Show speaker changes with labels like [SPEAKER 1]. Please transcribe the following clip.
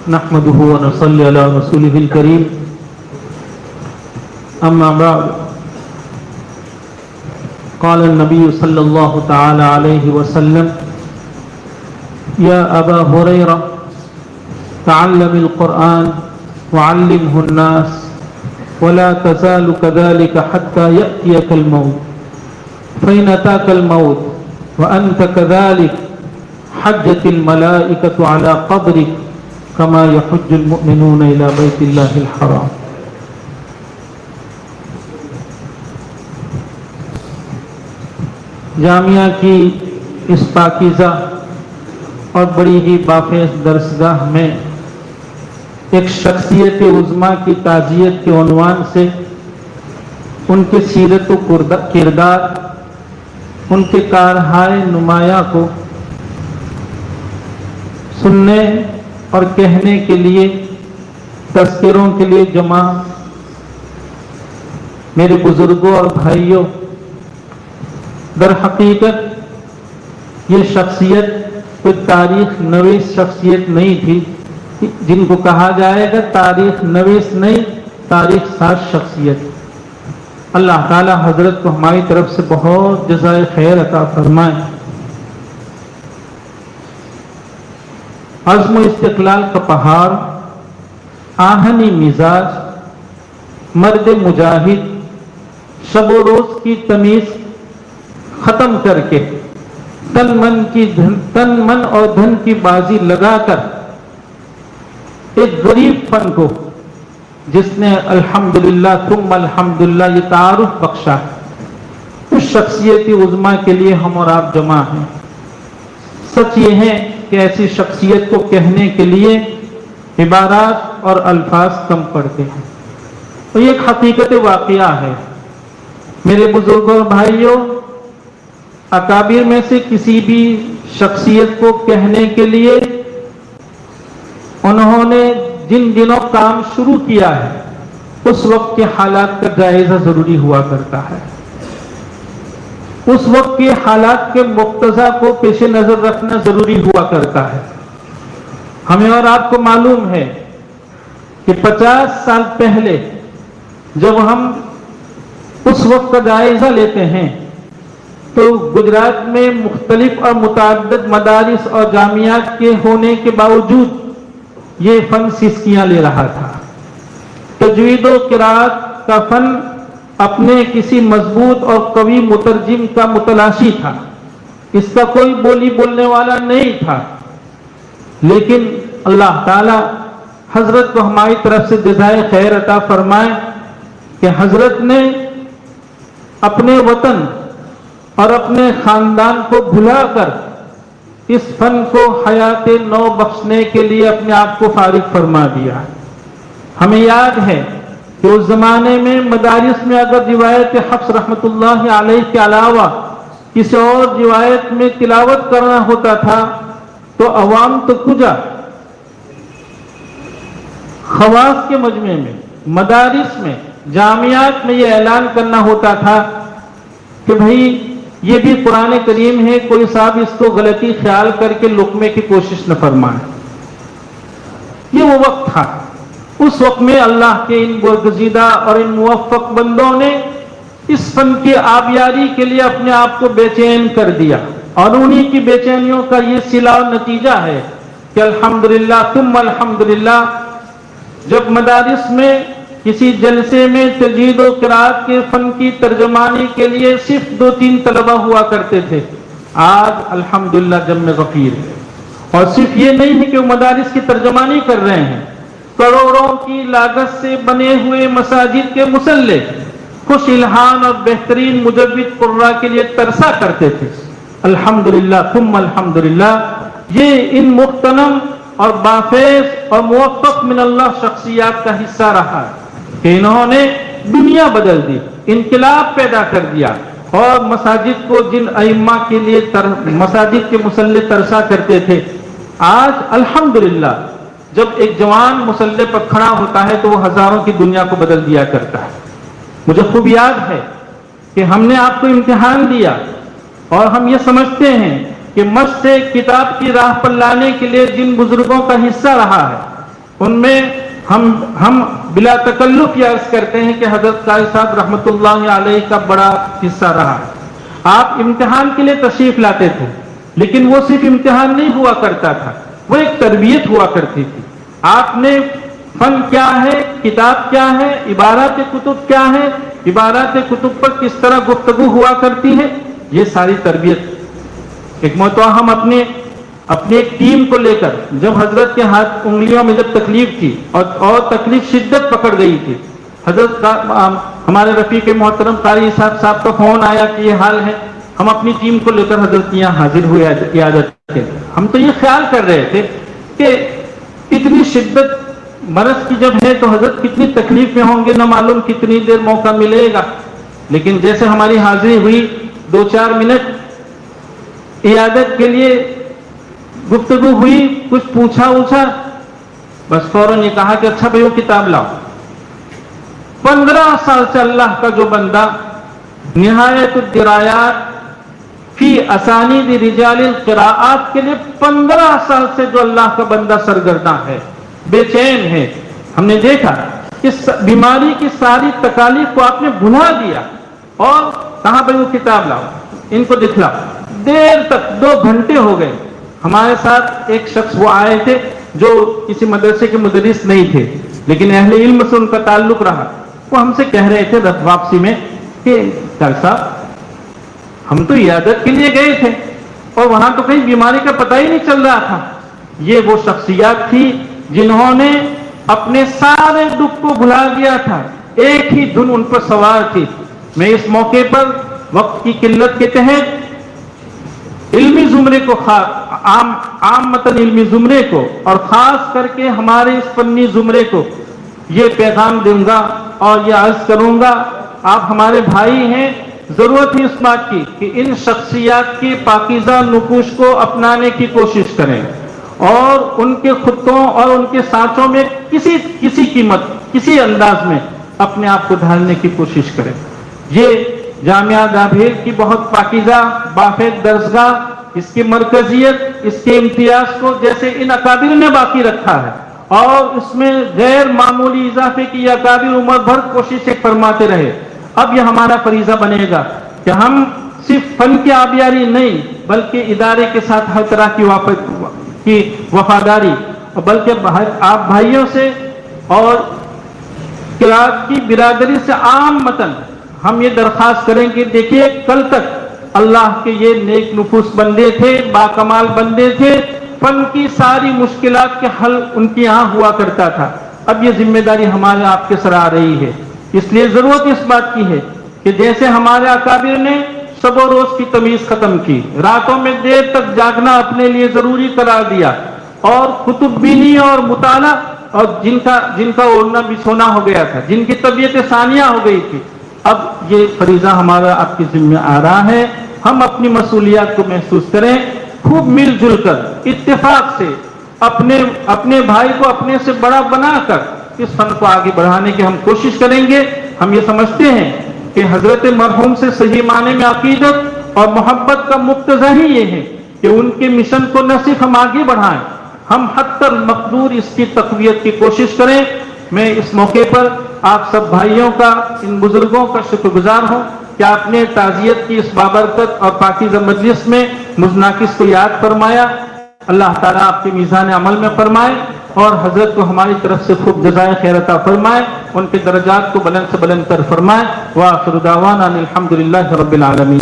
[SPEAKER 1] نحمده ونصلي على رسوله الكريم أما بعد قال النبي صلى الله تعالى عليه وسلم يا أبا هريرة تعلم القرآن وعلمه الناس ولا تزال كذلك حتى يأتيك الموت فإن أتاك الموت وأنت كذلك حجت الملائكة على قبرك كما يحج المؤمنون إلى بيت الله الحرام. جامعہ کی اس پاکیزہ اور بڑی ہی بافیض درسگاہ میں ایک شخصیت عظمیٰ کی تعزیت کے عنوان سے ان کے سیرت و کردار، ان کے کارہائے نمایاں کو سننے اور کہنے کے لیے، تذکروں کے لیے جمع میرے بزرگوں اور بھائیوں، در حقیقت یہ شخصیت کوئی تاریخ نویس شخصیت نہیں تھی، جن کو کہا جائے گا تاریخ نویس نہیں، تاریخ ساز شخصیت. اللہ تعالی حضرت کو ہماری طرف سے بہت جزائے خیر عطا فرمائے. عزم و استقلال کا پہاڑ، آہنی مزاج، مرد مجاہد، شب و روز کی تمیز ختم کر کے تن من اور دھن کی بازی لگا کر ایک غریب فن کو جس نے الحمدللہ ثم الحمدللہ یہ تعارف بخشا، اس شخصیت عظمیٰ کے لیے ہم اور آپ جمع ہیں. سچ یہ ہے کہ ایسی شخصیت کو کہنے کے لیے عبارات اور الفاظ کم پڑتے ہیں، اور یہ ایک حقیقت واقعہ ہے. میرے بزرگوں اور بھائیوں، اکابر میں سے کسی بھی شخصیت کو کہنے کے لیے انہوں نے جن دنوں کام شروع کیا ہے اس وقت کے حالات کا جائزہ ضروری ہوا کرتا ہے، اس وقت کے حالات کے مقتضا کو پیش نظر رکھنا ضروری ہوا کرتا ہے. ہمیں اور آپ کو معلوم ہے کہ 50 سال پہلے جب ہم اس وقت کا جائزہ لیتے ہیں تو گجرات میں مختلف اور متعدد مدارس اور جامعات کے ہونے کے باوجود یہ فن سسکیاں لے رہا تھا. تجوید و قرات کا فن اپنے کسی مضبوط اور قوی مترجم کا متلاشی تھا، اس کا کوئی بولی بولنے والا نہیں تھا. لیکن اللہ تعالی حضرت کو ہماری طرف سے جزائے خیر عطا فرمائے کہ حضرت نے اپنے وطن اور اپنے خاندان کو بھلا کر اس فن کو حیات نو بخشنے کے لیے اپنے آپ کو فارغ فرما دیا. ہمیں یاد ہے کہ اس زمانے میں مدارس میں اگر روایت حفص رحمت اللہ علیہ کے علاوہ کسی اور روایت میں تلاوت کرنا ہوتا تھا تو عوام تو کجا، خواص کے مجمع میں، مدارس میں، جامعات میں یہ اعلان کرنا ہوتا تھا کہ بھئی یہ بھی قرآن کریم ہے، کوئی صاحب اس کو غلطی خیال کر کے لقمے کی کوشش نہ فرمائے. یہ وہ وقت تھا. اس وقت میں اللہ کے ان برگزیدہ اور ان موفق بندوں نے اس فن کی آبیاری کے لیے اپنے آپ کو بے چین کر دیا، اور انہی کی بے چینیوں کا یہ صلہ و نتیجہ ہے کہ الحمدللہ ثم الحمدللہ جب مدارس میں کسی جلسے میں تجوید و قرات کے فن کی ترجمانی کے لیے صرف 2-3 طلبہ ہوا کرتے تھے، آج الحمدللہ جمع غفیر ہے. اور صرف یہ نہیں ہے کہ وہ مدارس کی ترجمانی کر رہے ہیں، کروڑوں کی لاگت سے بنے ہوئے مساجد کے مصلح خوش الحان اور بہترین مجود قراء کے لیے ترسا کرتے تھے. الحمدللہ ثم الحمدللہ یہ ان مغتنم اور بافیض اور موفق من اللہ شخصیات کا حصہ رہا کہ انہوں نے دنیا بدل دی، انقلاب پیدا کر دیا، اور مساجد کو جن ائمہ کے لیے مساجد کے مصلح ترسا کرتے تھے، آج الحمدللہ جب ایک جوان مصلح پر کھڑا ہوتا ہے تو وہ ہزاروں کی دنیا کو بدل دیا کرتا ہے. مجھے خوب یاد ہے کہ ہم نے آپ کو امتحان دیا اور ہم یہ سمجھتے ہیں کہ مشق سے کتاب کی راہ پر لانے کے لیے جن بزرگوں کا حصہ رہا ہے ان میں ہم بلا تکلف یہ عرض کرتے ہیں کہ حضرت قاری صاحب رحمۃ اللہ علیہ کا بڑا حصہ رہا ہے. آپ امتحان کے لیے تشریف لاتے تھے، لیکن وہ صرف امتحان نہیں ہوا کرتا تھا، وہ ایک تربیت ہوا کرتی تھی. آپ نے فن کیا ہے، کتاب کیا ہے، عبارات کتب کیا ہے، عبارات کتب پر کس طرح گفتگو ہوا کرتی ہے، یہ ساری تربیت. ایک مرتبہ ہم اپنے ایک ٹیم کو لے کر، جب حضرت کے ہاتھ انگلیوں میں جب تکلیف تھی اور تکلیف شدت پکڑ گئی تھی، حضرت کا ہمارے رفیق محترم قاری صاحب کا فون آیا کہ یہ حال ہے. ہم اپنی ٹیم کو لے کر حضرت یہاں حاضر ہوئے عیادت کے. ہم تو یہ خیال کر رہے تھے کہ اتنی شدت مرض کی جب ہے تو حضرت کتنی تکلیف میں ہوں گے، نہ معلوم کتنی دیر موقع ملے گا. لیکن جیسے ہماری حاضری ہوئی، 2-4 منٹ عیادت کے لیے گفتگو ہوئی، کچھ پوچھا، بس فوراً یہ کہا کہ اچھا بھائی وہ کتاب لاؤ. 15 سال سے اللہ کا جو بندہ نہایت الدرایات فی اسانید رجال القراءات کے لیے 15 سال سے جو اللہ کا بندہ سرگرداں ہے، بے چین ہے، ہم نے دیکھا کہ بیماری کی ساری تکالیف کو آپ نے بھلا دیا اور کہاں بھائی وہ کتاب لاؤ، ان کو دکھلاؤ. دیر تک 2 گھنٹے ہو گئے. ہمارے ساتھ ایک شخص وہ آئے تھے جو کسی مدرسے کے مدرس نہیں تھے، لیکن اہل علم سے ان کا تعلق رہا. وہ ہم سے کہہ رہے تھے واپسی میں کہ ڈاکٹر صاحب ہم تو عیادت کے لیے گئے تھے اور وہاں تو کہیں بیماری کا پتہ ہی نہیں چل رہا تھا. یہ وہ شخصیات تھی جنہوں نے اپنے سارے دکھ کو بھلا دیا تھا، ایک ہی دھن ان پر سوار تھی. میں اس موقع پر وقت کی قلت کے تحت علمی زمرے کو عامتاً علمی زمرے کو اور خاص کر کے ہمارے اس فنی زمرے کو یہ پیغام دوں گا اور یہ عرض کروں گا، آپ ہمارے بھائی ہیں، ضرورت ہے اس بات کی کہ ان شخصیات کے پاکیزہ نقوش کو اپنانے کی کوشش کریں اور ان کے خطوں اور ان کے سانچوں میں کسی قیمت کسی انداز میں اپنے آپ کو ڈھالنے کی کوشش کریں. یہ جامعہ دابھیر کی بہت پاکیزہ بافید درسگاہ، اس کی مرکزیت، اس کے امتیاز کو جیسے ان اکابر نے باقی رکھا ہے اور اس میں غیر معمولی اضافے کی اکابر عمر بھر کوششیں فرماتے رہے. اب یہ ہمارا فریضہ بنے گا کہ ہم صرف فن کی آبیاری نہیں بلکہ ادارے کے ساتھ ہر طرح کی وفاداری، بلکہ آپ بھائیوں سے اور قرات کی برادری سے عام متن ہم یہ درخواست کریں کہ دیکھیے کل تک اللہ کے یہ نیک نفوس بندے تھے، باکمال بندے تھے، فن کی ساری مشکلات کے حل ان کی یہاں ہوا کرتا تھا. اب یہ ذمہ داری ہمارے آپ کے سر آ رہی ہے. اس لیے ضرورت اس بات کی ہے کہ جیسے ہمارے اکابر نے شب و روز کی تمیز ختم کی، راتوں میں دیر تک جاگنا اپنے لیے ضروری قرار دیا اور کتب بینی اور مطالعہ اور جن کا اوڑھنا بچھونا ہو گیا تھا، جن کی طبیعت ثانیہ ہو گئی تھی، اب یہ فریضہ ہمارا آپ کے ذمہ آ رہا ہے. ہم اپنی مسئولیات کو محسوس کریں، خوب مل جل کر اتفاق سے اپنے بھائی کو اپنے سے بڑا بنا کر اس فن کو آگے بڑھانے کی ہم کوشش کریں گے. ہم یہ سمجھتے ہیں کہ حضرت مرحوم سے صحیح معنی میں عقیدت اور محبت کا مقتضا ہی یہ ہے کہ ان کے مشن کو نہ صرف ہم آگے بڑھائیں، ہم حتی المقدور اس کی تقویت کی کوشش کریں. میں اس موقع پر آپ سب بھائیوں کا، ان بزرگوں کا شکر گزار ہوں کہ آپ نے تعزیت کی اس بابرکت اور پاکیزہ مجلس میں مجھ ناقص کو یاد فرمایا. اللہ تعالیٰ آپ کے میزان عمل میں فرمائے اور حضرت کو ہماری طرف سے خوب جزائے خیر عطا فرمائے، ان کے درجات کو بلند سے بلند کر فرمائے. وآخر دعوانا الحمدللہ رب العالمین.